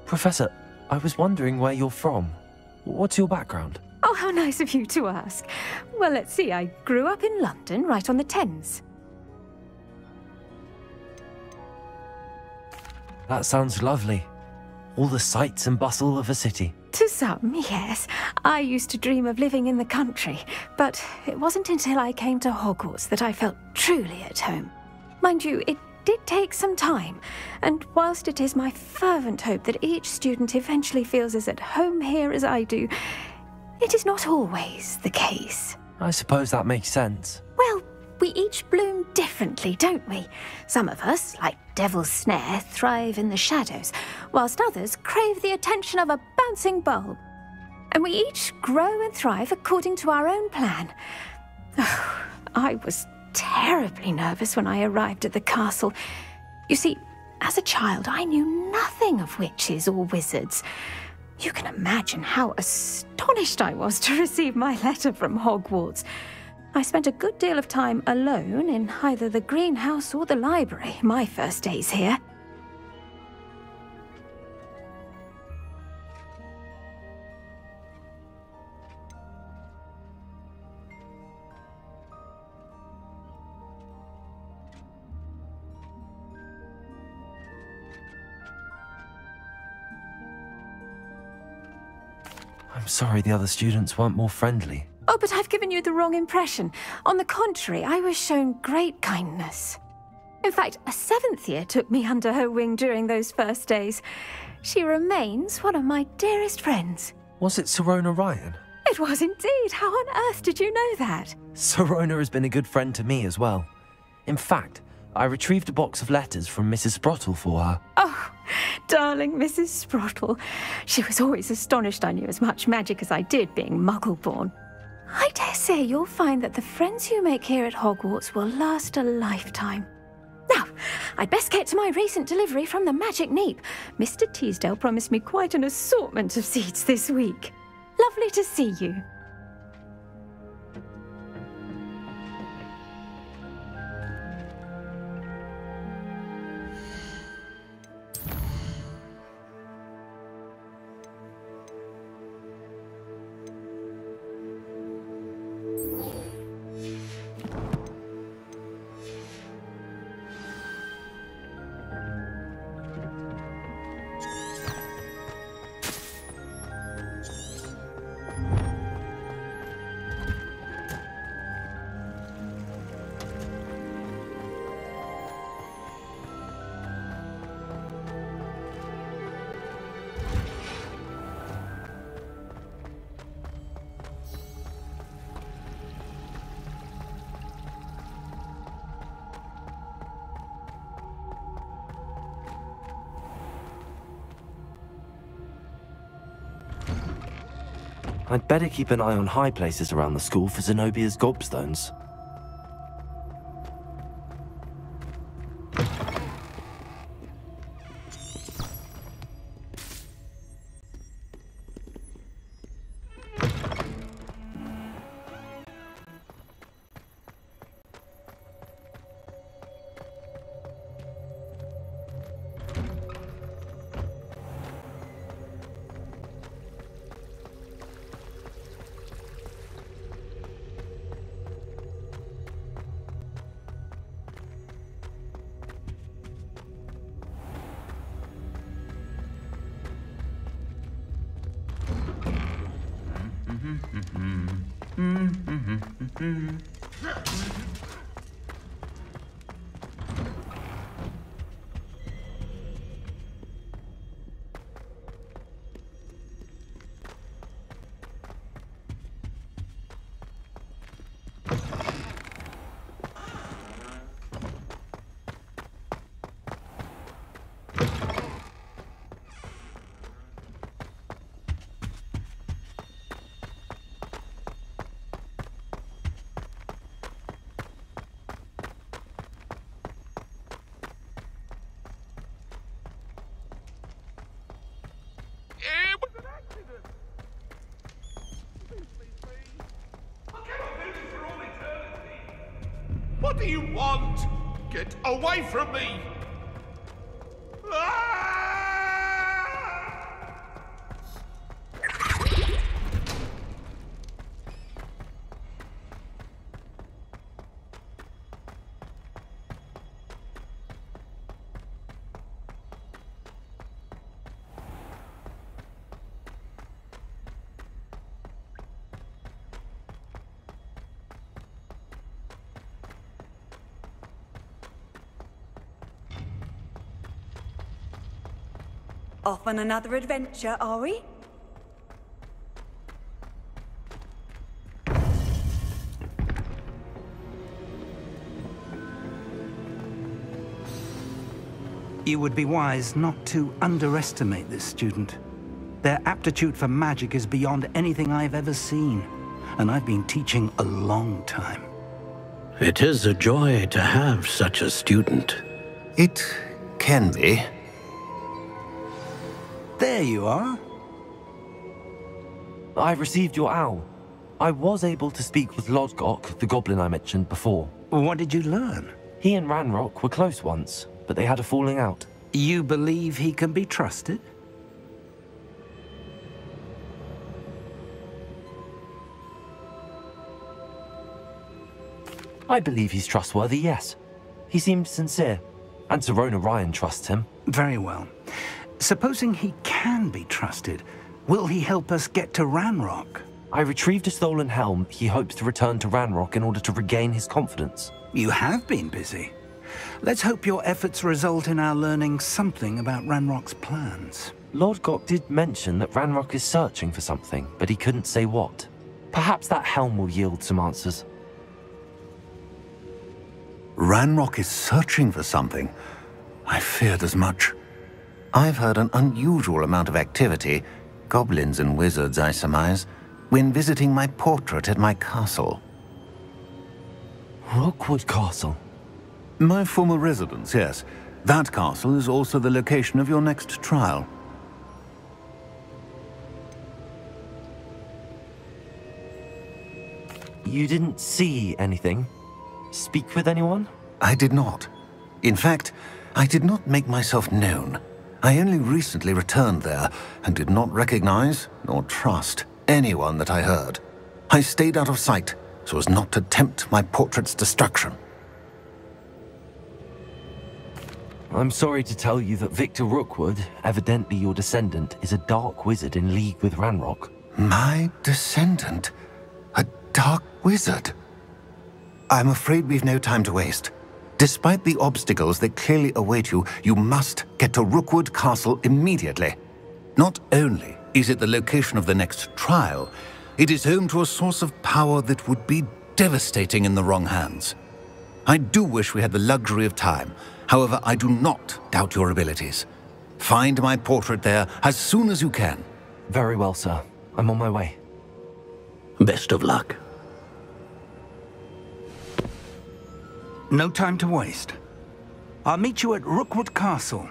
Professor, I was wondering where you're from. What's your background? Oh, how nice of you to ask. Well, let's see. I grew up in London, right on the Thames. That sounds lovely. All the sights and bustle of a city. To some, yes. I used to dream of living in the country, but it wasn't until I came to Hogwarts that I felt truly at home. Mind you, it did take some time, and whilst it is my fervent hope that each student eventually feels as at home here as I do, it is not always the case. I suppose that makes sense. Well, we each bloom differently, don't we? Some of us, like Devil's Snare, thrive in the shadows, whilst others crave the attention of a bouncing bulb. And we each grow and thrive according to our own plan. Oh, I was terribly nervous when I arrived at the castle. You see, as a child, I knew nothing of witches or wizards. You can imagine how astonished I was to receive my letter from Hogwarts. I spent a good deal of time alone in either the greenhouse or the library my first days here. I'm sorry the other students weren't more friendly. Oh, but I've given you the wrong impression. On the contrary, I was shown great kindness. In fact, a 7th year took me under her wing during those first days. She remains one of my dearest friends. Was it Sirona Ryan? It was indeed. How on earth did you know that? Sirona has been a good friend to me as well. In fact, I retrieved a box of letters from Mrs. Sprottle for her. Oh, darling Mrs. Sprottle. She was always astonished I knew as much magic as I did, being Muggle-born. I dare say you'll find that the friends you make here at Hogwarts will last a lifetime. Now, I'd best get to my recent delivery from the Magic Neep. Mr. Teasdale promised me quite an assortment of seeds this week. Lovely to see you. I'd better keep an eye on high places around the school for Zenobia's gobstones. It was an accident! Please. I cannot do this for all eternity! What do you want? Get away from me! Ah! Off on another adventure, are we? You would be wise not to underestimate this student. Their aptitude for magic is beyond anything I've ever seen, and I've been teaching a long time. It is a joy to have such a student. It can be. There you are. I received your owl. I was able to speak with Lodgok, the goblin I mentioned before. What did you learn? He and Ranrock were close once, but they had a falling out. You believe he can be trusted? I believe he's trustworthy, yes. He seems sincere, and Serona Ryan trusts him. Very well. Supposing he can be trusted, will he help us get to Ranrock? I retrieved a stolen helm he hopes to return to Ranrock in order to regain his confidence. You have been busy. Let's hope your efforts result in our learning something about Ranrock's plans. Lodgok did mention that Ranrock is searching for something, but he couldn't say what. Perhaps that helm will yield some answers. Ranrock is searching for something. I feared as much. I've heard an unusual amount of activity, goblins and wizards, I surmise, when visiting my portrait at my castle. Rookwood Castle? My former residence, yes. That castle is also the location of your next trial. You didn't see anything? Speak with anyone? I did not. In fact, I did not make myself known. I only recently returned there and did not recognize nor trust anyone that I heard. I stayed out of sight so as not to tempt my portrait's destruction. I'm sorry to tell you that Victor Rookwood, evidently your descendant, is a dark wizard in league with Ranrock. My descendant? A dark wizard? I'm afraid we've no time to waste. Despite the obstacles that clearly await you, you must get to Rookwood Castle immediately. Not only is it the location of the next trial, it is home to a source of power that would be devastating in the wrong hands. I do wish we had the luxury of time. However, I do not doubt your abilities. Find my portrait there as soon as you can. Very well, sir. I'm on my way. Best of luck. No time to waste. I'll meet you at Rookwood Castle.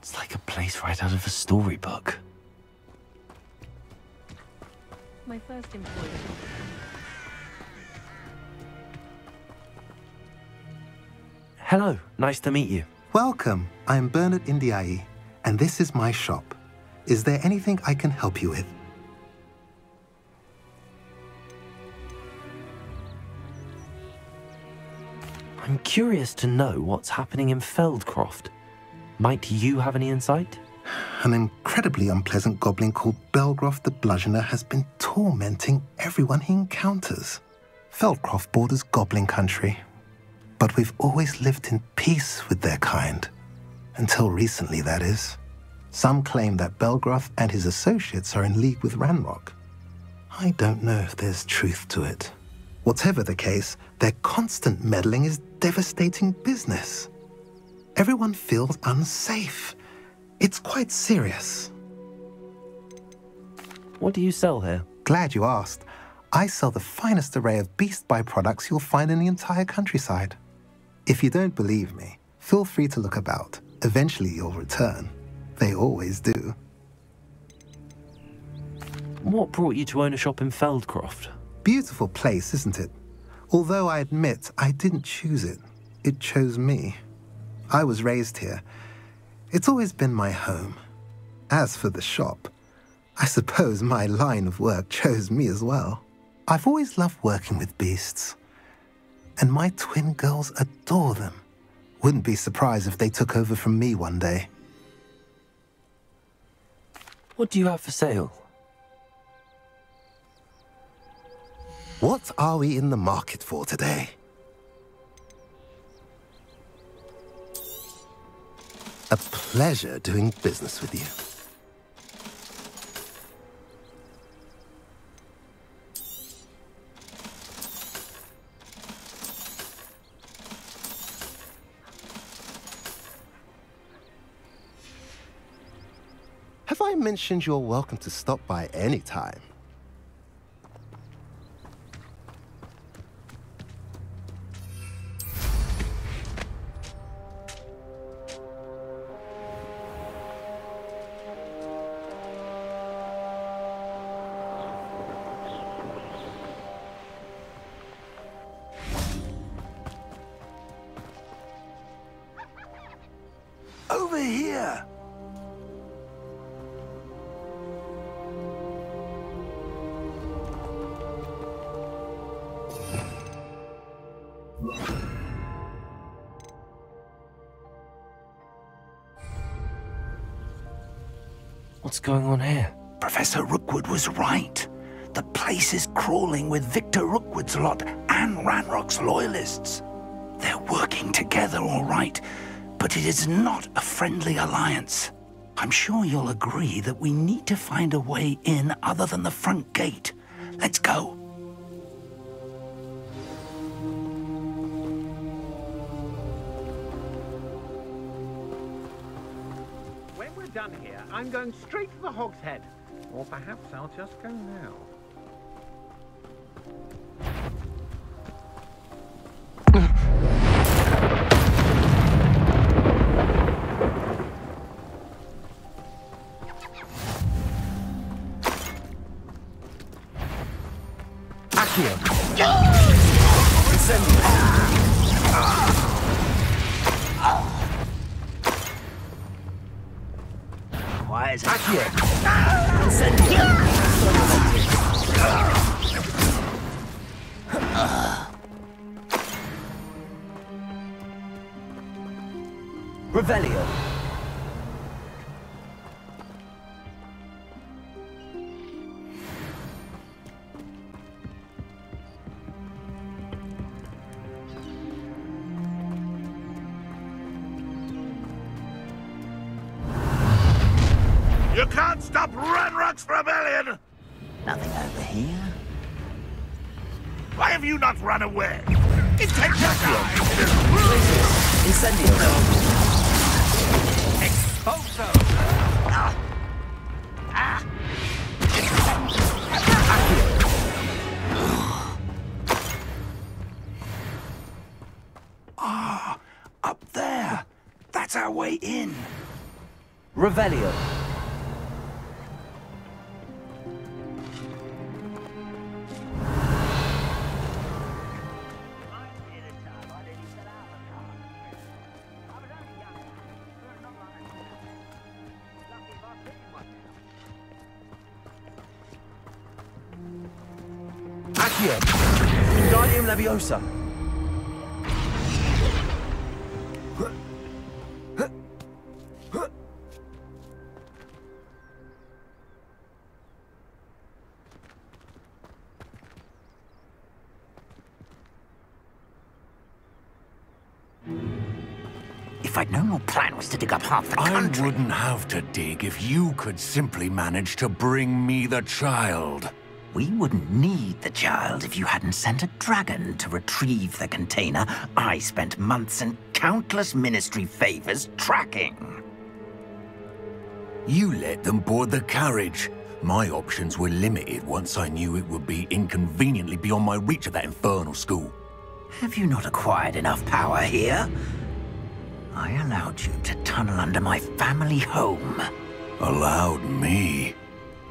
It's like a place right out of a storybook. My first employer. Hello, nice to meet you. Welcome. I'm Bernard Indiaye, and this is my shop. Is there anything I can help you with? I'm curious to know what's happening in Feldcroft. Might you have any insight? An incredibly unpleasant goblin called Belgroth the Bludgeoner has been tormenting everyone he encounters. Feldcroft borders goblin country, but we've always lived in peace with their kind. Until recently, that is. Some claim that Belgroth and his associates are in league with Ranrock. I don't know if there's truth to it. Whatever the case, their constant meddling is devastating business. Everyone feels unsafe. It's quite serious. What do you sell here? Glad you asked. I sell the finest array of beast byproducts you'll find in the entire countryside. If you don't believe me, feel free to look about. Eventually you'll return. They always do. What brought you to own a shop in Feldcroft? Beautiful place, isn't it? Although I admit I didn't choose it. It chose me. I was raised here. It's always been my home. As for the shop, I suppose my line of work chose me as well. I've always loved working with beasts. And my twin girls adore them. Wouldn't be surprised if they took over from me one day. What do you have for sale? What are we in the market for today? A pleasure doing business with you. Have I mentioned you're welcome to stop by any time? Over here! What's going on here? Professor Rookwood was right. The place is crawling with Victor Rookwood's lot and Ranrock's loyalists. They're working together, all right, but it is not a friendly alliance. I'm sure you'll agree that we need to find a way in other than the front gate. Let's go. When we're done here, I'm going straight to the Hog's Head. Or perhaps I'll just go now. Why is it? Revelio. You can't stop Ranrock's rebellion! Nothing over here. Why have you not run away? It takes your time! Incendio. Exposo! Up there. That's our way in. Revelio. Accio. Wingardium Leviosa. If I'd known your plan was to dig up half the country... I wouldn't have to dig if you could simply manage to bring me the child. We wouldn't need the child if you hadn't sent a dragon to retrieve the container I spent months and countless ministry favors tracking. You let them board the carriage. My options were limited once I knew it would be inconveniently beyond my reach at that infernal school. Have you not acquired enough power here? I allowed you to tunnel under my family home. Allowed me?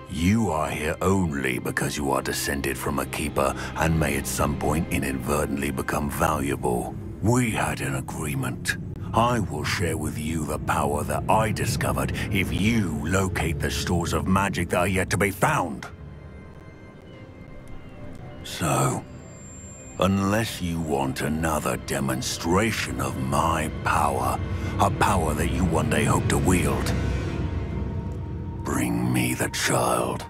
You are here only because you are descended from a keeper and may at some point inadvertently become valuable. We had an agreement. I will share with you the power that I discovered if you locate the stores of magic that are yet to be found. So, unless you want another demonstration of my power, a power that you one day hope to wield, bring me the child.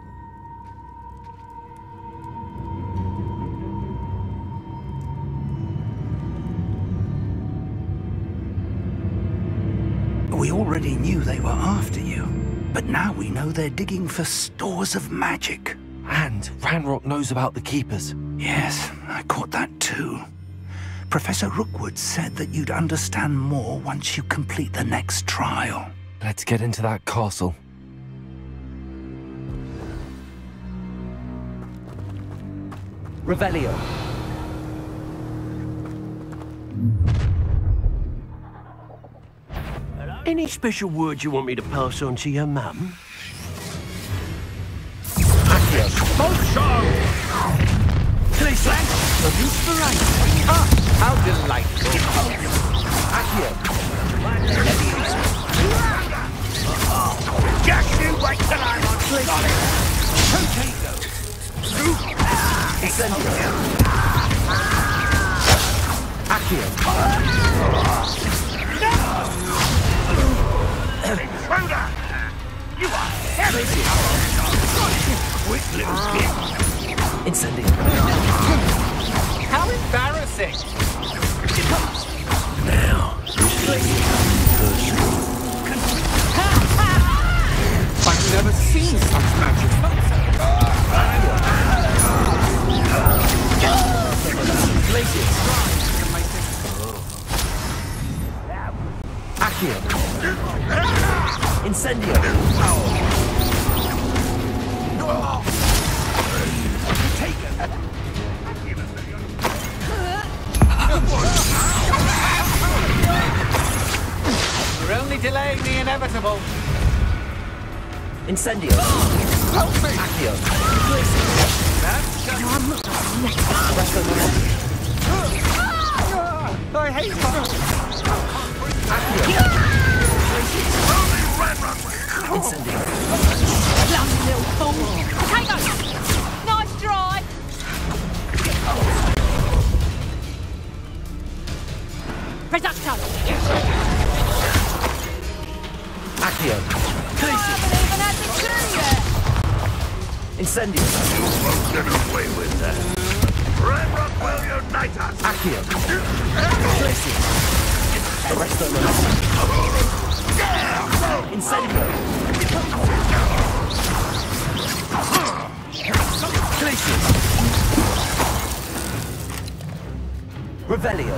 We already knew they were after you, but now we know they're digging for stores of magic. And Ranrock knows about the Keepers. Yes, I caught that too. Professor Rookwood said that you'd understand more once you complete the next trial. Let's get into that castle. Revelio. Any special words you want me to pass on to your mum? Cleveland of inspiration. Ah, how delightful. Accio. Just you wait till I'm on solid. Potato. Incendio. Accio. Intruder! You are heavy! Quick little kid! Incendio. How embarrassing! Now, I've never seen such magic. Accio. Incendio. You're only delaying the inevitable. Incendio. Help me! Accio. I hate her. Incendio. Bloody little fool. Potato! Nice try! Reducto! Accio. I haven't even had the clue yet! Incendio. You won't get away with that. Ranrock will unite us. Accio. Arresto. Incendio. Revelio.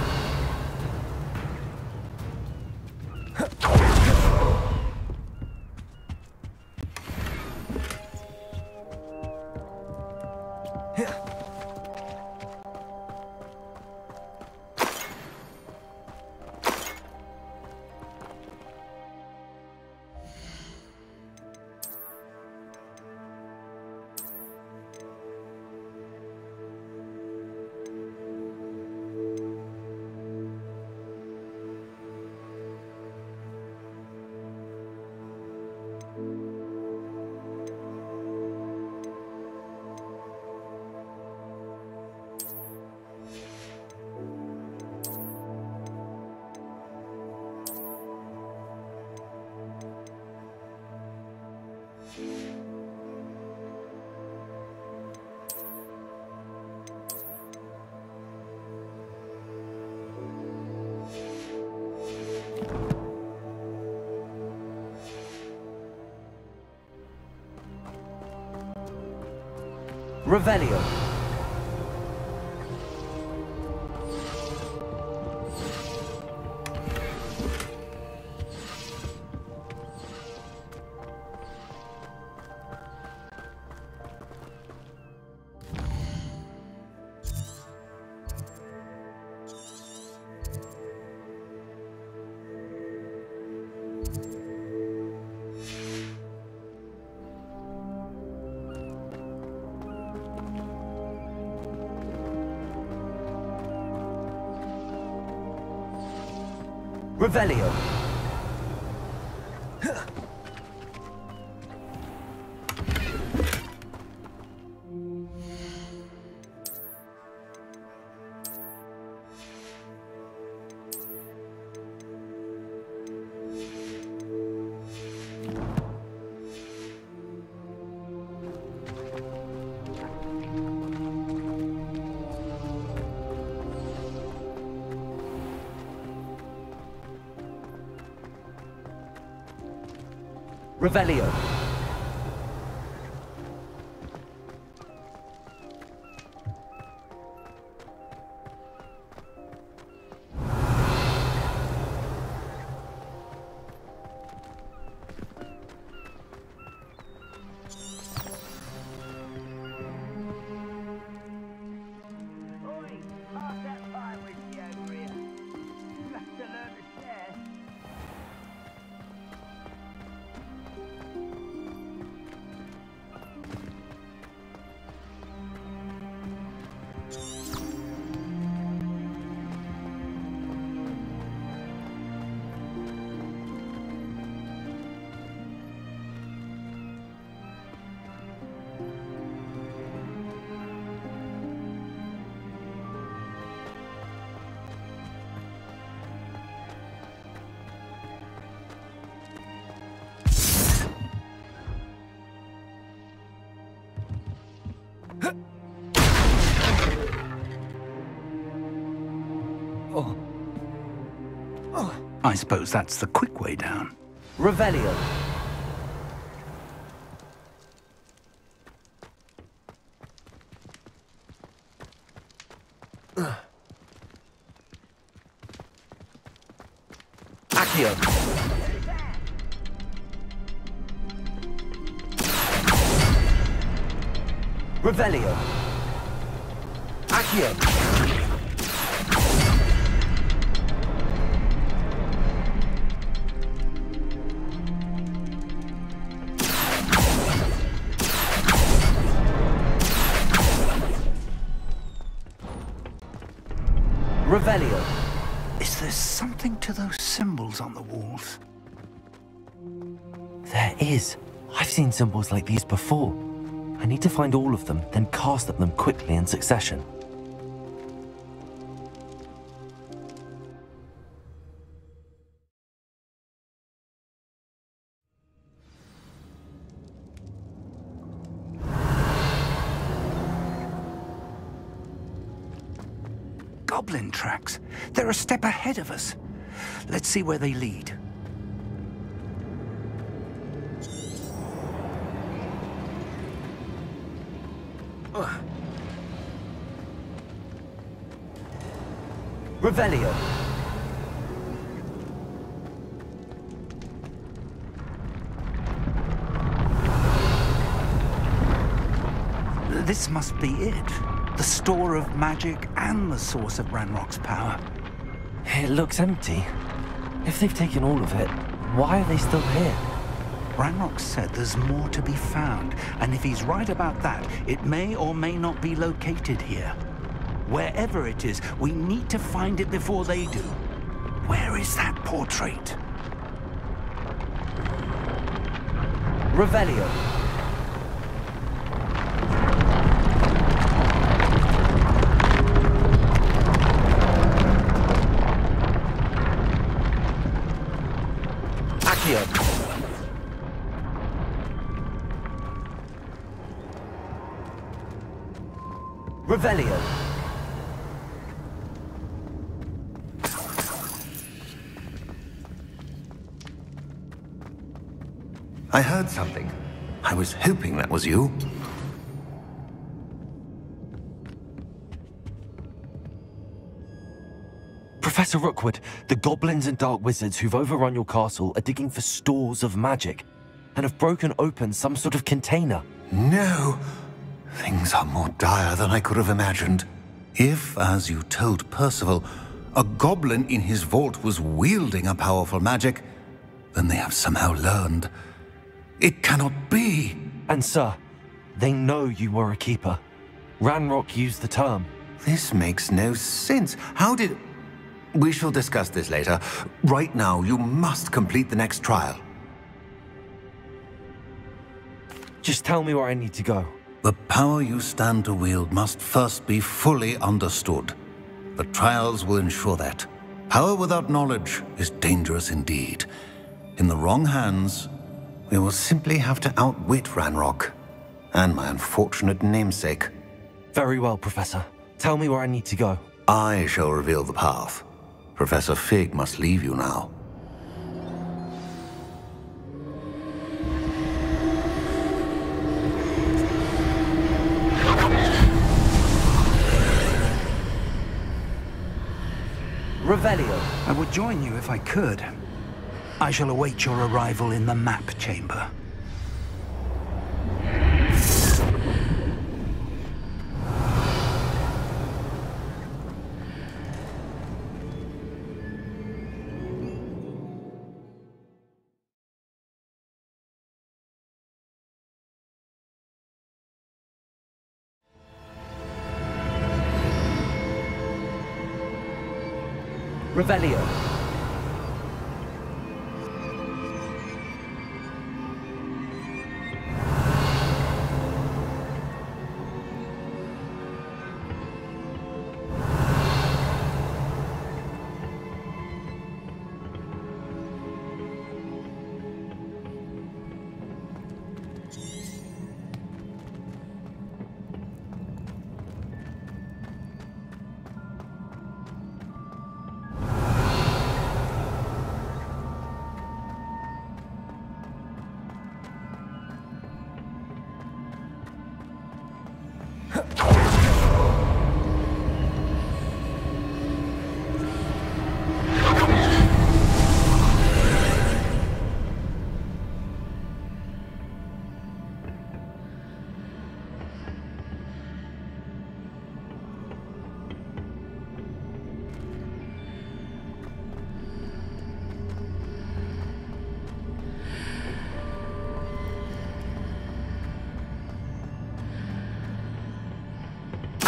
Revelio. Revelio. Revelio. I suppose that's the quick way down. Revelio. Accio. Revelio. Accio. Revelio. Is there something to those symbols on the walls? There is. I've seen symbols like these before. I need to find all of them, then cast at them quickly in succession. Goblin tracks. They're a step ahead of us. Let's see where they lead. Revelio. This must be it. The store of magic and the source of Ranrock's power. It looks empty. If they've taken all of it, why are they still here? Ranrock said there's more to be found, and if he's right about that, it may or may not be located here. Wherever it is, we need to find it before they do. Where is that portrait? Revelio. Accio. Revelio. I heard something. I was hoping that was you. Professor Rookwood, the goblins and dark wizards who've overrun your castle are digging for stores of magic and have broken open some sort of container. No! Things are more dire than I could have imagined. If, as you told Percival, a goblin in his vault was wielding a powerful magic, then they have somehow learned. It cannot be! And sir, they know you were a keeper. Ranrock used the term. This makes no sense. How did... We shall discuss this later. Right now, you must complete the next trial. Just tell me where I need to go. The power you stand to wield must first be fully understood. The trials will ensure that. Power without knowledge is dangerous indeed. In the wrong hands, we will simply have to outwit Ranrock and my unfortunate namesake. Very well, Professor. Tell me where I need to go. I shall reveal the path. Professor Fig must leave you now. Revelio. I would join you if I could. I shall await your arrival in the map chamber. Revelio.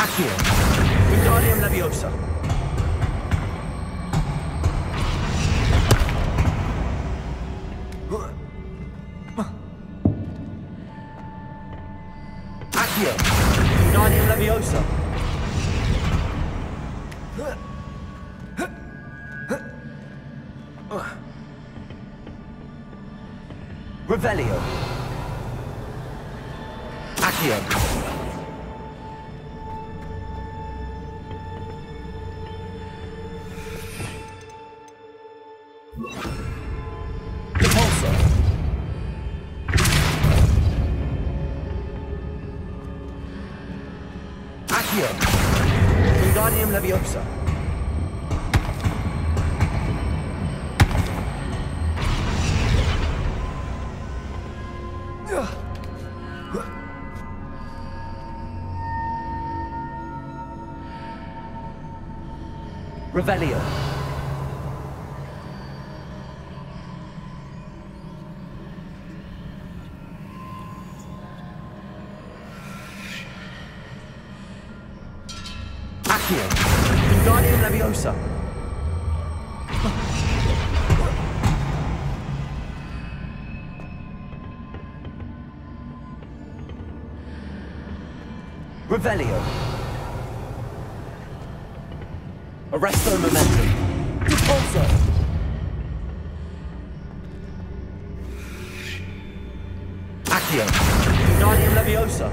Accio. Wingardium Leviosa. Accio. Wingardium Leviosa. Revelio. Accio. Wingardium Leviosa. Revelio. Accio. Wingardium Leviosa. Revelio. Arresto Momentum. Repulsor. Accio. Wingardium Leviosa.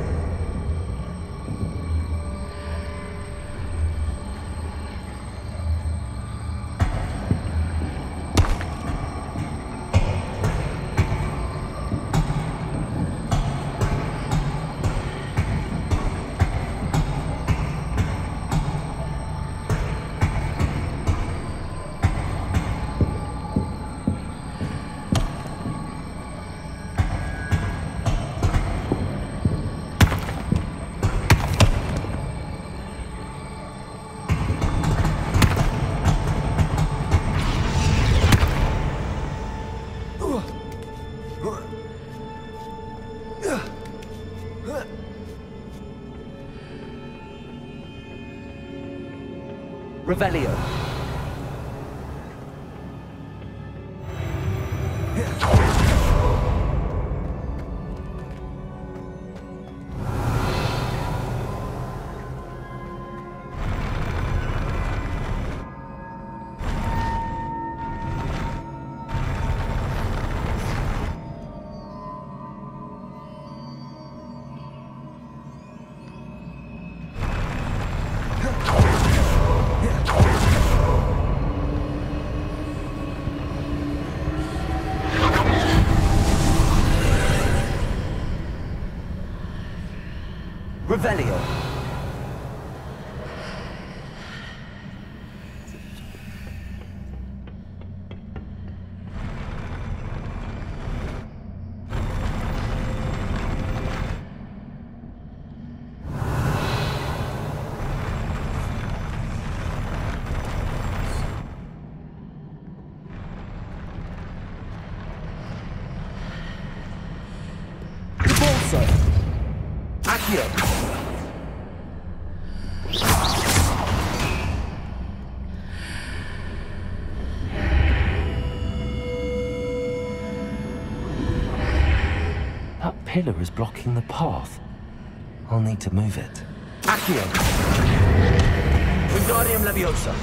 Revelio. Revelio. Bolsa. Accio. That pillar is blocking the path. I'll need to move it. Accio. Wingardium Leviosa.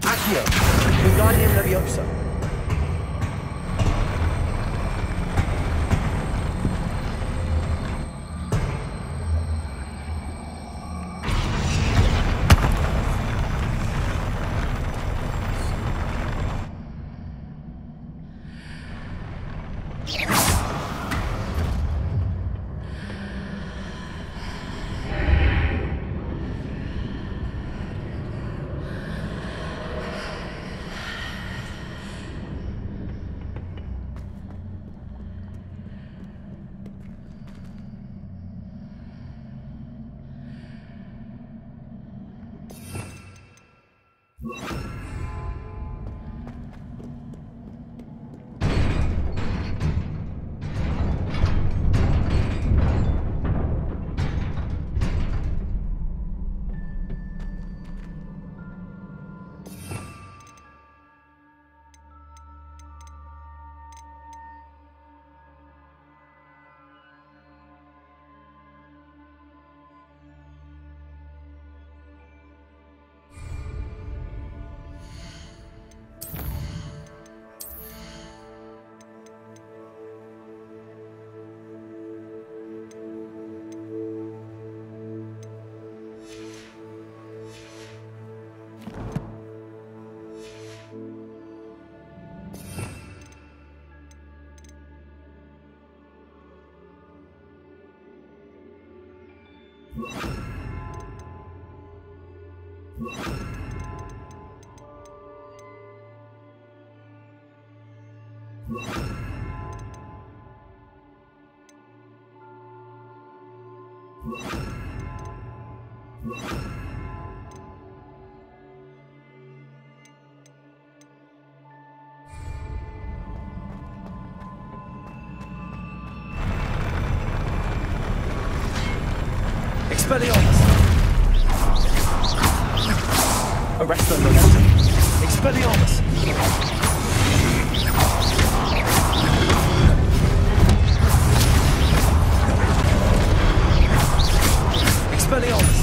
Accio. Wingardium Leviosa. Expelliarmus! Arrest the momentum. Expelliarmus! Expelliarmus!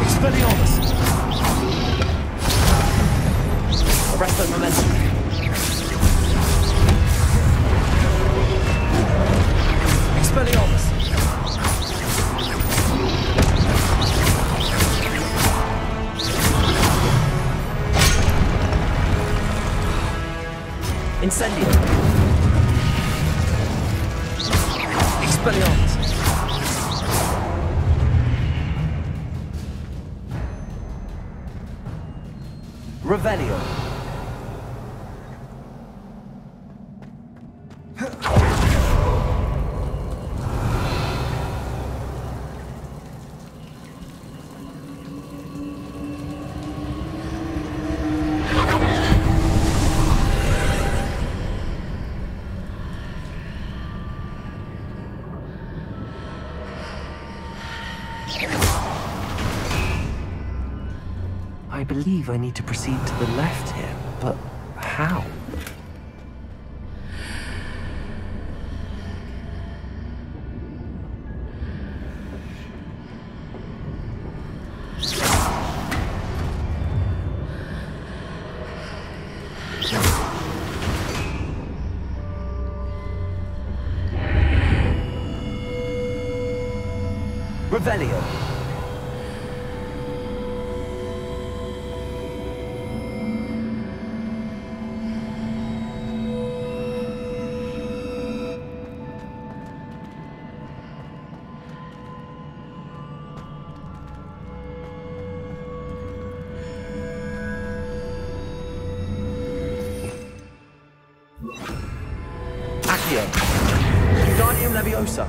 Expelliarmus! Arrest the momentum. Expelliarmus! Incendio! Expelliarmus! Revelio! I believe I need to proceed to the left here, but how? Revelio. Accio. Wingardium Leviosa.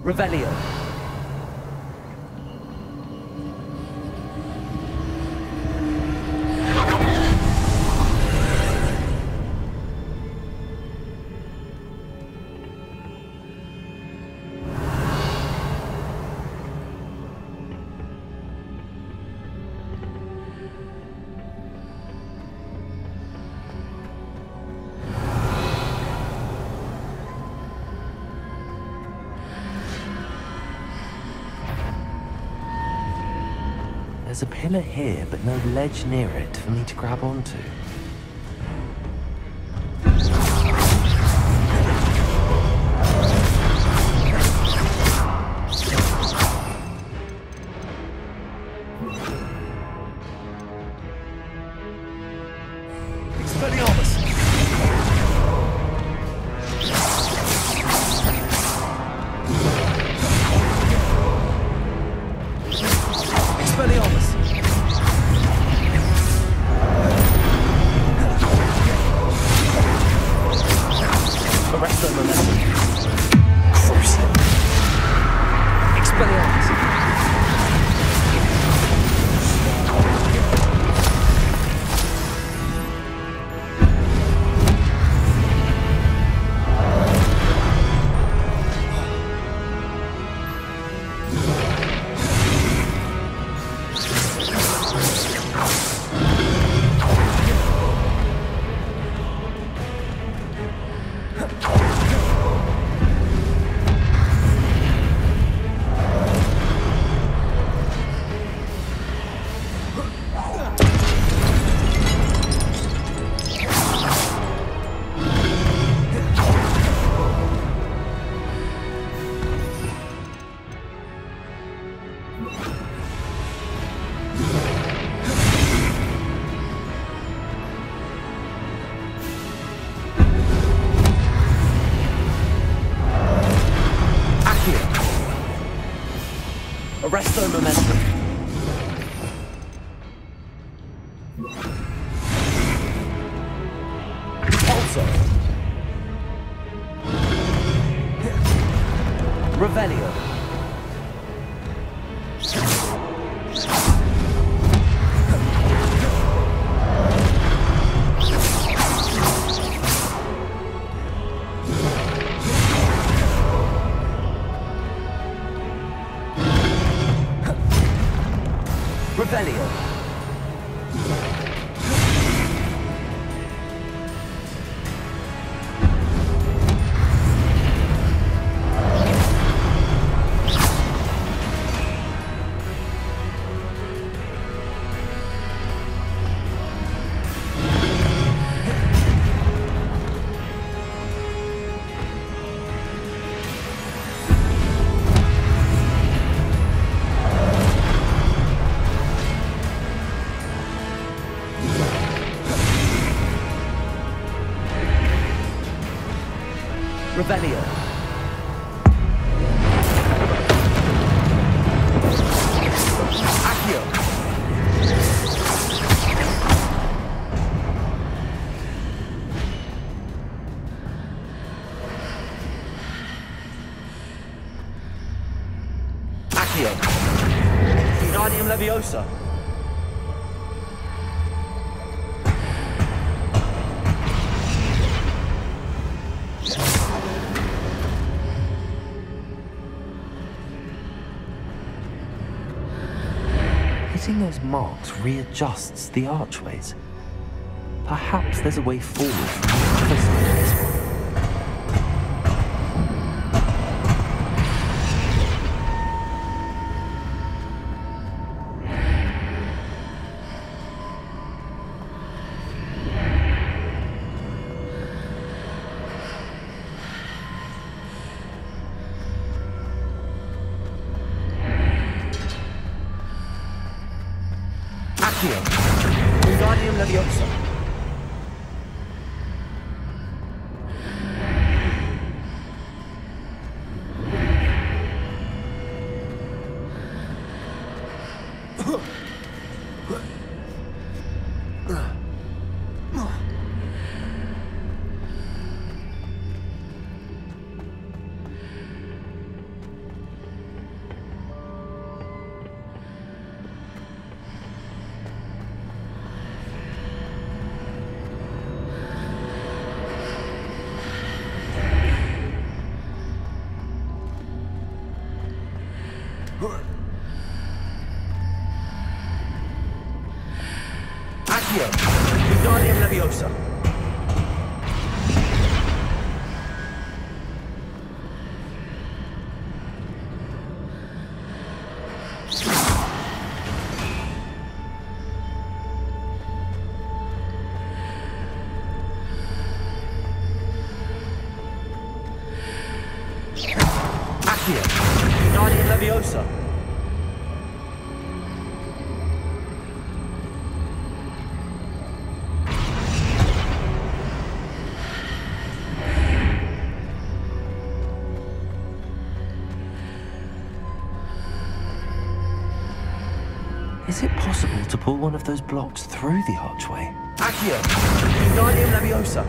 Revelio. There's a pillar here, but no ledge near it for me to grab onto. Arresto momentum. Also. Revelio. Revelio. Revelio. Accio. Accio. Wingardium Leviosa. Hitting those marks readjusts the archways. Perhaps there's a way forward from the other side of this one. Accio. Wingardium Leviosa. Accio. Wingardium Leviosa. Accio. Wingardium Leviosa. Is it possible to pull one of those blocks through the archway? Accio. Wingardium Leviosa.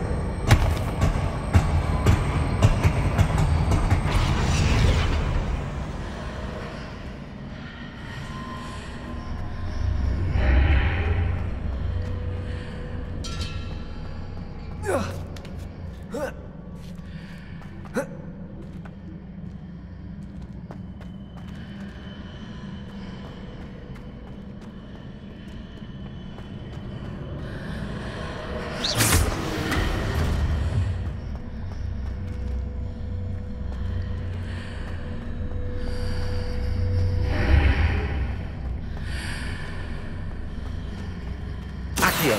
Accio.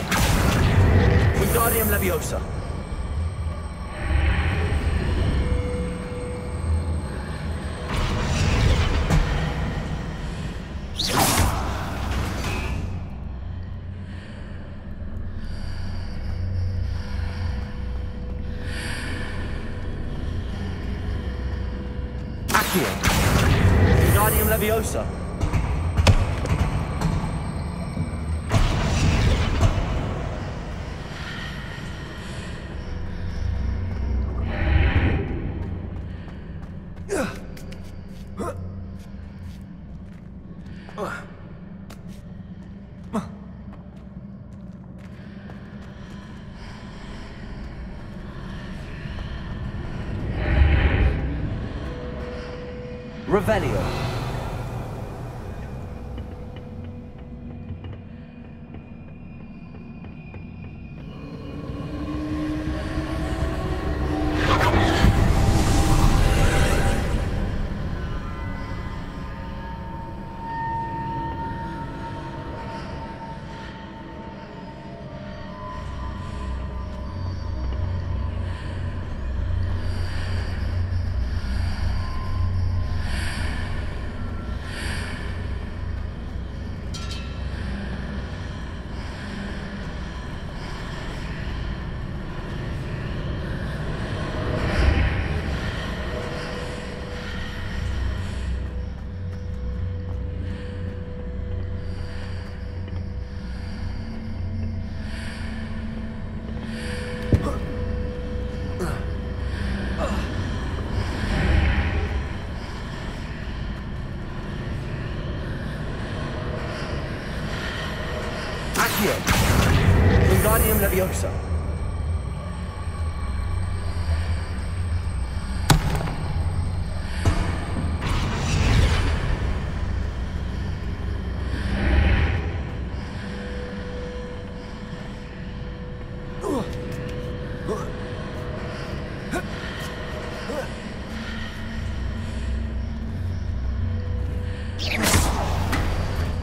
Wingardium Leviosa. Accio. Wingardium Leviosa. Revelio. closer.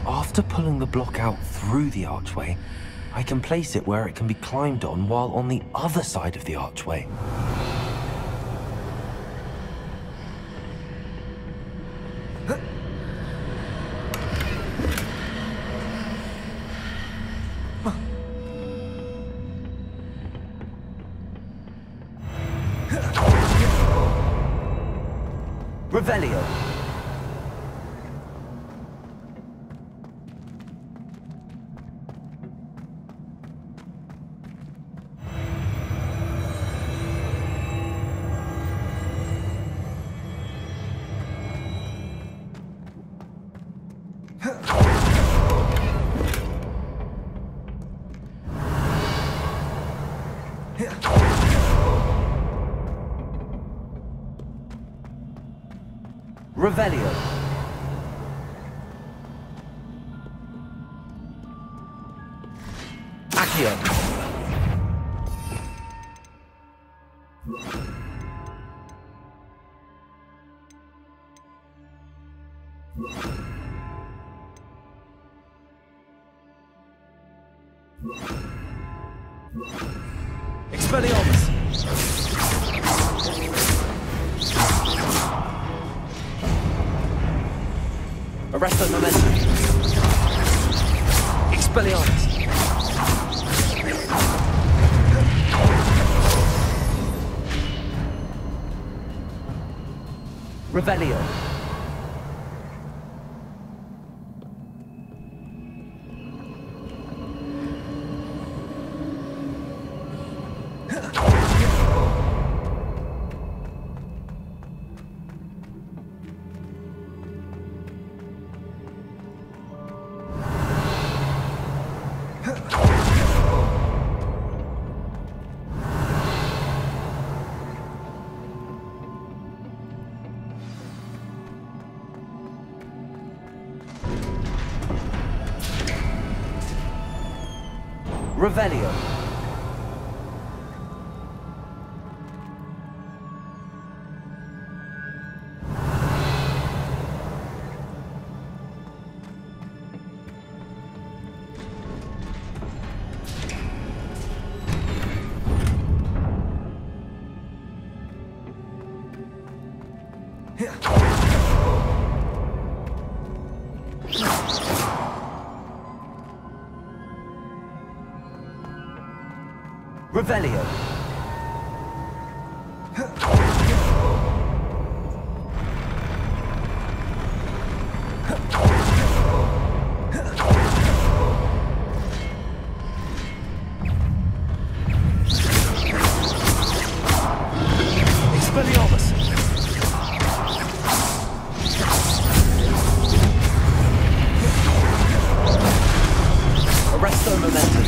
After pulling the block out through the archway, I can place it where it can be climbed on while on the other side of the archway. Revelio. Revelio. Accio. Expelliarmus. Arresto momentum. Expelliarmus. Revelio. Revelio. Revelio. Expelliarmus. Arresto momentum.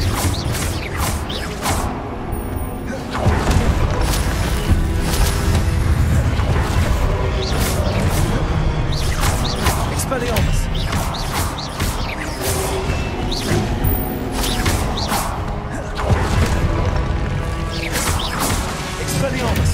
Expelliarmus. Expelliarmus.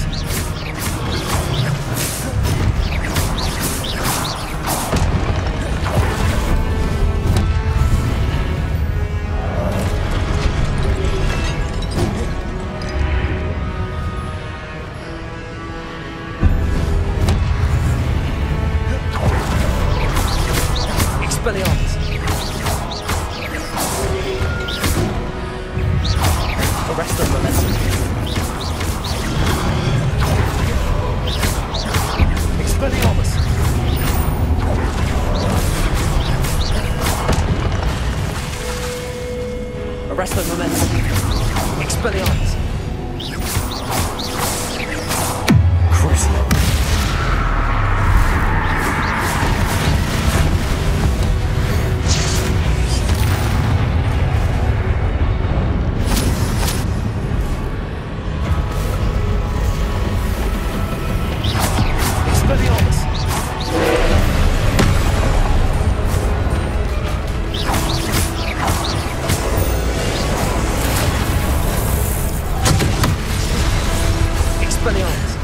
Expelliarmus. Arresto momentum. Expelliarmus. Arresto momentum. Expelliarmus. Crucible. Expelliarmus!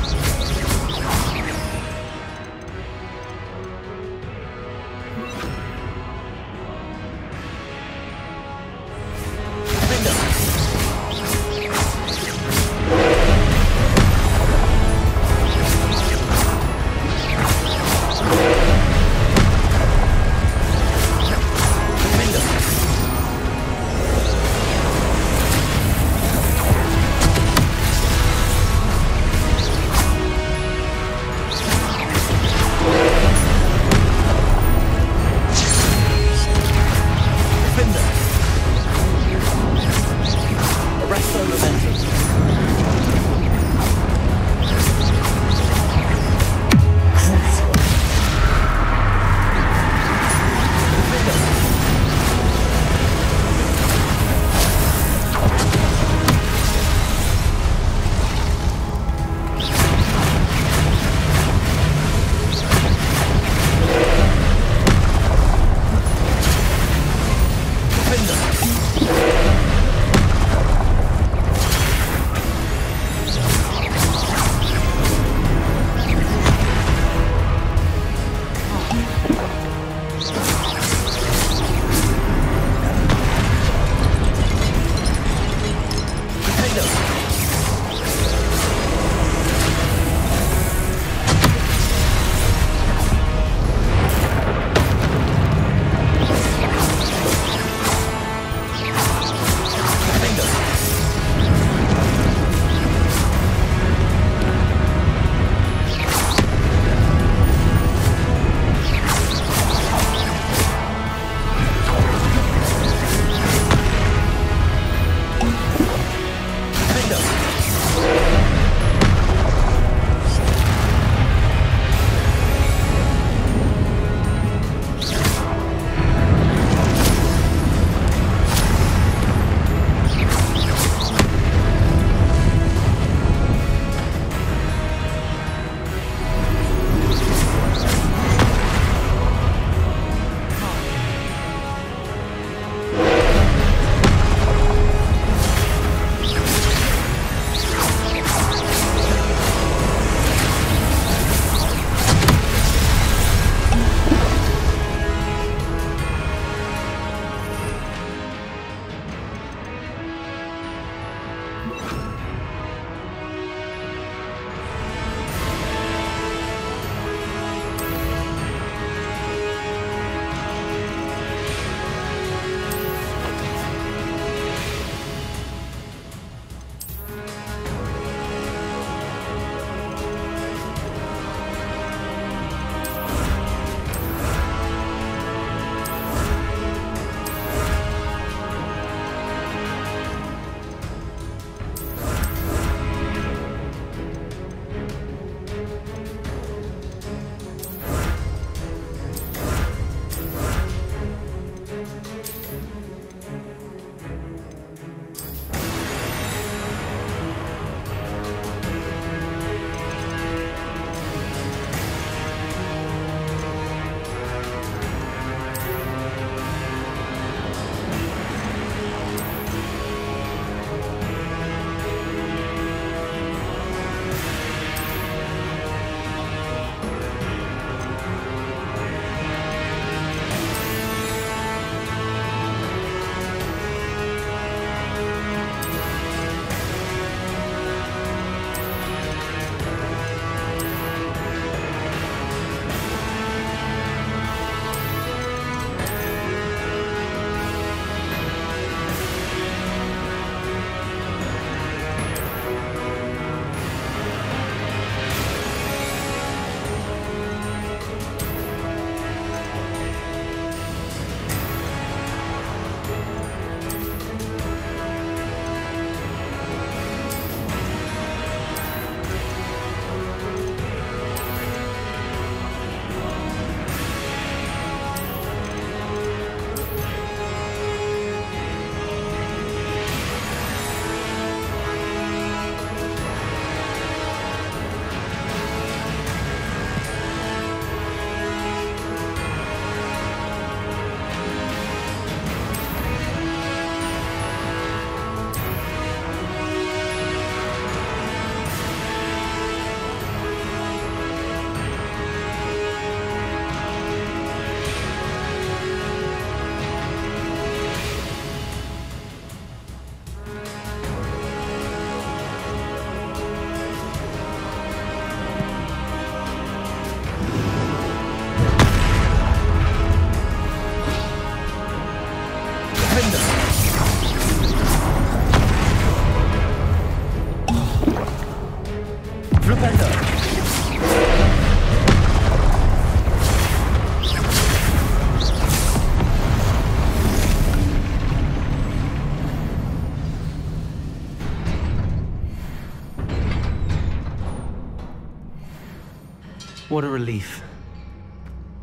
What a relief.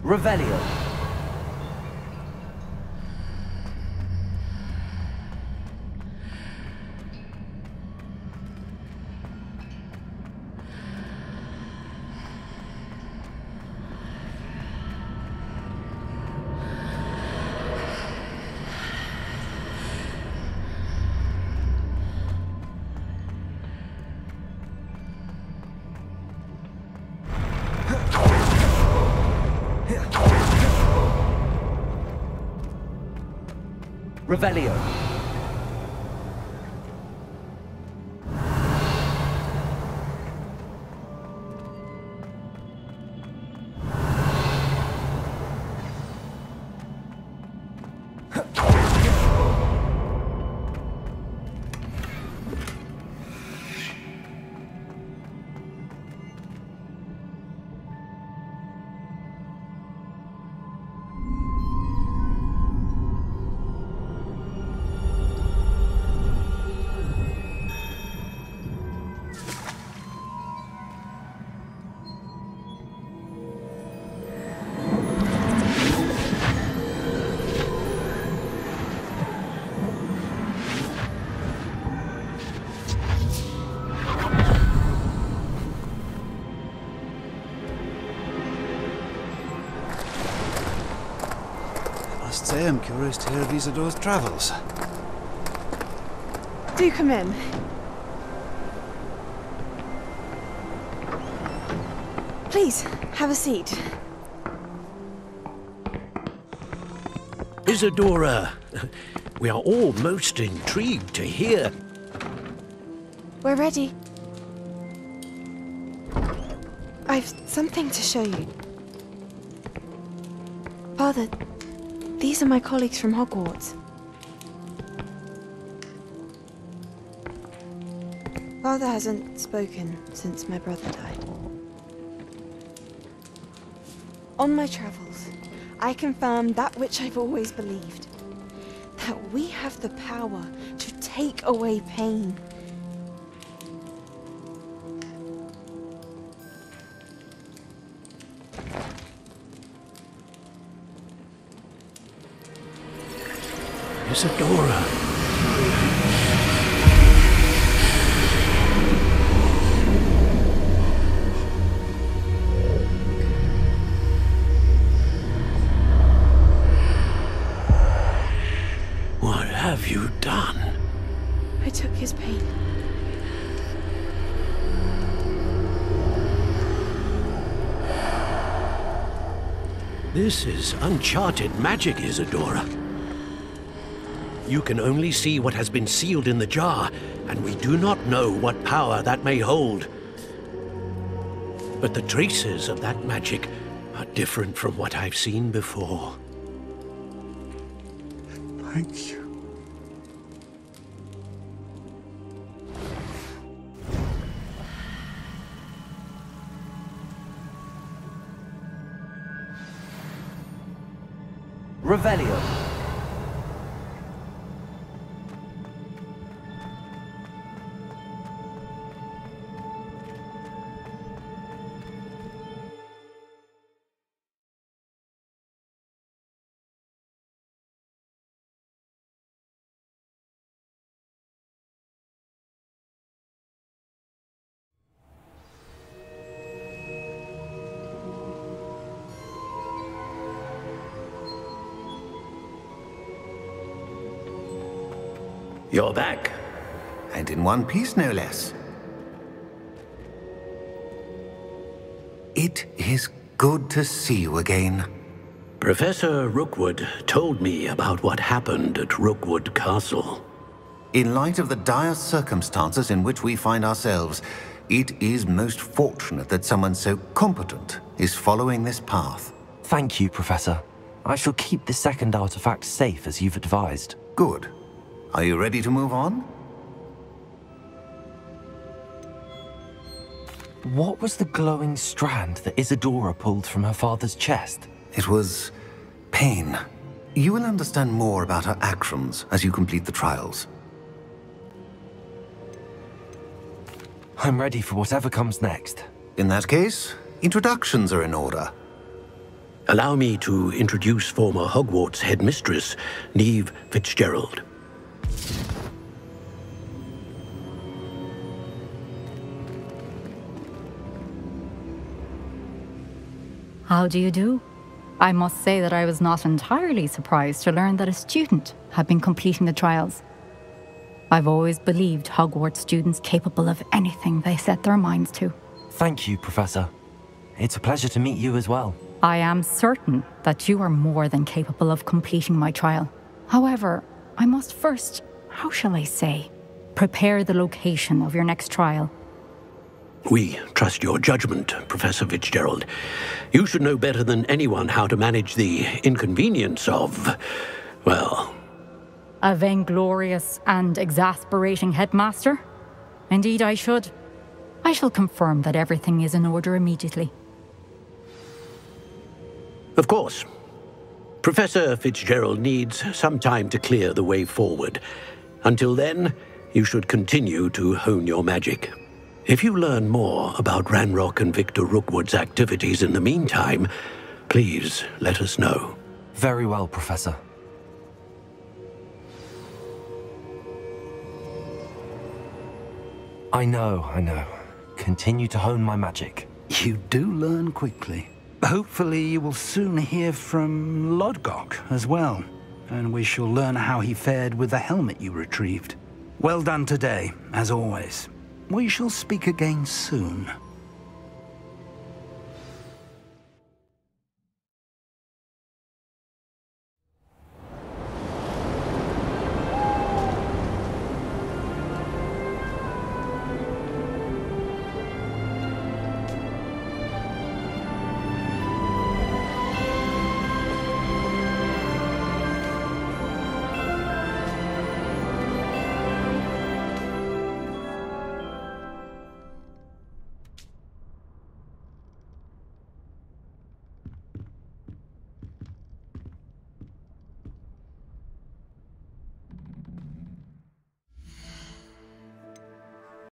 Revelio. Revelio. I am curious to hear of Isadore's travels. Do come in. Please, have a seat. Isadora, we are all most intrigued to hear. We're ready. I've something to show you. Father, these are my colleagues from Hogwarts. Father hasn't spoken since my brother died. On my travels, I confirmed that which I've always believed. That we have the power to take away pain. Isadora. What have you done? I took his pain. This is uncharted magic, Isadora. You can only see what has been sealed in the jar, and we do not know what power that may hold. But the traces of that magic are different from what I've seen before. Thank you. Revelio. You're back. And in one piece, no less. It is good to see you again. Professor Rookwood told me about what happened at Rookwood Castle. In light of the dire circumstances in which we find ourselves, it is most fortunate that someone so competent is following this path. Thank you, Professor. I shall keep the second artifact safe as you've advised. Good. Are you ready to move on? What was the glowing strand that Isadora pulled from her father's chest? It was pain. You will understand more about her actions as you complete the trials. I'm ready for whatever comes next. In that case, introductions are in order. Allow me to introduce former Hogwarts headmistress, Neve Fitzgerald. How do you do? I must say that I was not entirely surprised to learn that a student had been completing the trials. I've always believed Hogwarts students capable of anything they set their minds to. Thank you, Professor. It's a pleasure to meet you as well. I am certain that you are more than capable of completing my trial. However, I must first, how shall I say, prepare the location of your next trial. We trust your judgment, Professor Fitzgerald. You should know better than anyone how to manage the inconvenience of, well... A vainglorious and exasperating headmaster? Indeed I should. I shall confirm that everything is in order immediately. Of course. Professor Fitzgerald needs some time to clear the way forward. Until then, you should continue to hone your magic. If you learn more about Ranrock and Victor Rookwood's activities in the meantime, please let us know. Very well, Professor. I know. Continue to hone my magic. You do learn quickly. Hopefully you will soon hear from Lodgok as well, and we shall learn how he fared with the helmet you retrieved. Well done today, as always. We shall speak again soon.